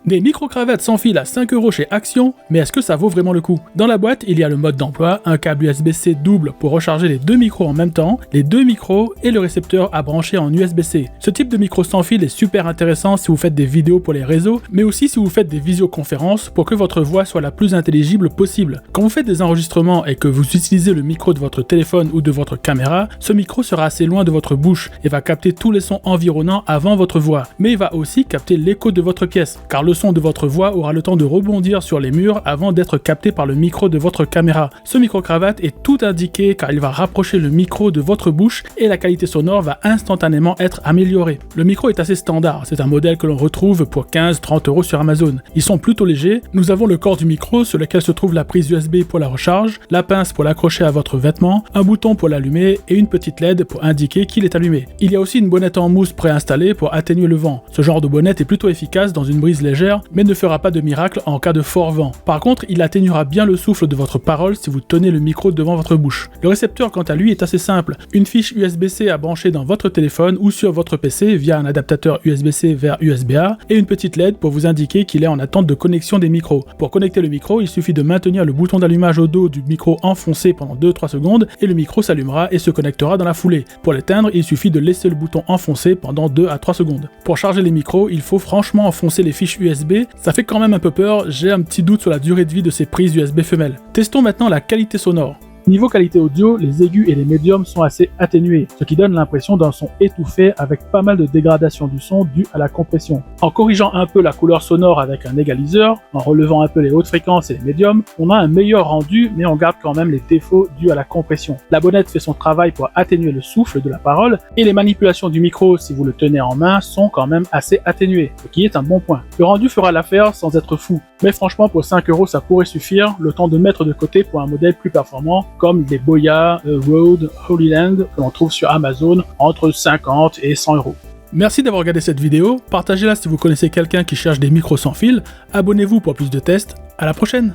Des micro-cravates sans fil à 5 € chez Action, mais est-ce que ça vaut vraiment le coup? Dans la boîte, il y a le mode d'emploi, un câble USB-C double pour recharger les deux micros en même temps, les deux micros et le récepteur à brancher en USB-C. Ce type de micro sans fil est super intéressant si vous faites des vidéos pour les réseaux, mais aussi si vous faites des visioconférences pour que votre voix soit la plus intelligible possible. Quand vous faites des enregistrements et que vous utilisez le micro de votre téléphone ou de votre caméra, ce micro sera assez loin de votre bouche et va capter tous les sons environnants avant votre voix, mais il va aussi capter l'écho de votre pièce, car le son de votre voix aura le temps de rebondir sur les murs avant d'être capté par le micro de votre caméra. Ce micro-cravate est tout indiqué car il va rapprocher le micro de votre bouche et la qualité sonore va instantanément être améliorée. Le micro est assez standard, c'est un modèle que l'on retrouve pour 15-30 € sur Amazon. Ils sont plutôt légers, nous avons le corps du micro sur lequel se trouve la prise USB pour la recharge, la pince pour l'accrocher à votre vêtement, un bouton pour l'allumer et une petite LED pour indiquer qu'il est allumé. Il y a aussi une bonnette en mousse préinstallée pour atténuer le vent. Ce genre de bonnette est plutôt efficace dans une brise légère, mais ne fera pas de miracle en cas de fort vent. Par contre, il atténuera bien le souffle de votre parole si vous tenez le micro devant votre bouche. Le récepteur, quant à lui, est assez simple. Une fiche USB-C à brancher dans votre téléphone ou sur votre PC via un adaptateur USB-C vers USB-A et une petite LED pour vous indiquer qu'il est en attente de connexion des micros. Pour connecter le micro, il suffit de maintenir le bouton d'allumage au dos du micro enfoncé pendant 2-3 secondes et le micro s'allumera et se connectera dans la foulée. Pour l'éteindre, il suffit de laisser le bouton enfoncé pendant 2 à 3 secondes. Pour charger les micros, il faut franchement enfoncer les fiches USB, ça fait quand même un peu peur, j'ai un petit doute sur la durée de vie de ces prises USB femelles. Testons maintenant la qualité sonore. Niveau qualité audio, les aigus et les médiums sont assez atténués, ce qui donne l'impression d'un son étouffé avec pas mal de dégradation du son due à la compression. En corrigeant un peu la couleur sonore avec un égaliseur, en relevant un peu les hautes fréquences et les médiums, on a un meilleur rendu mais on garde quand même les défauts dus à la compression. La bonnette fait son travail pour atténuer le souffle de la parole et les manipulations du micro, si vous le tenez en main, sont quand même assez atténuées, ce qui est un bon point. Le rendu fera l'affaire sans être fou, mais franchement pour 5 € ça pourrait suffire, le temps de mettre de côté pour un modèle plus performant comme les Boya, Rode, Holy Land que l'on trouve sur Amazon entre 50 et 100 €. Merci d'avoir regardé cette vidéo, partagez-la si vous connaissez quelqu'un qui cherche des micros sans fil, abonnez-vous pour plus de tests, à la prochaine!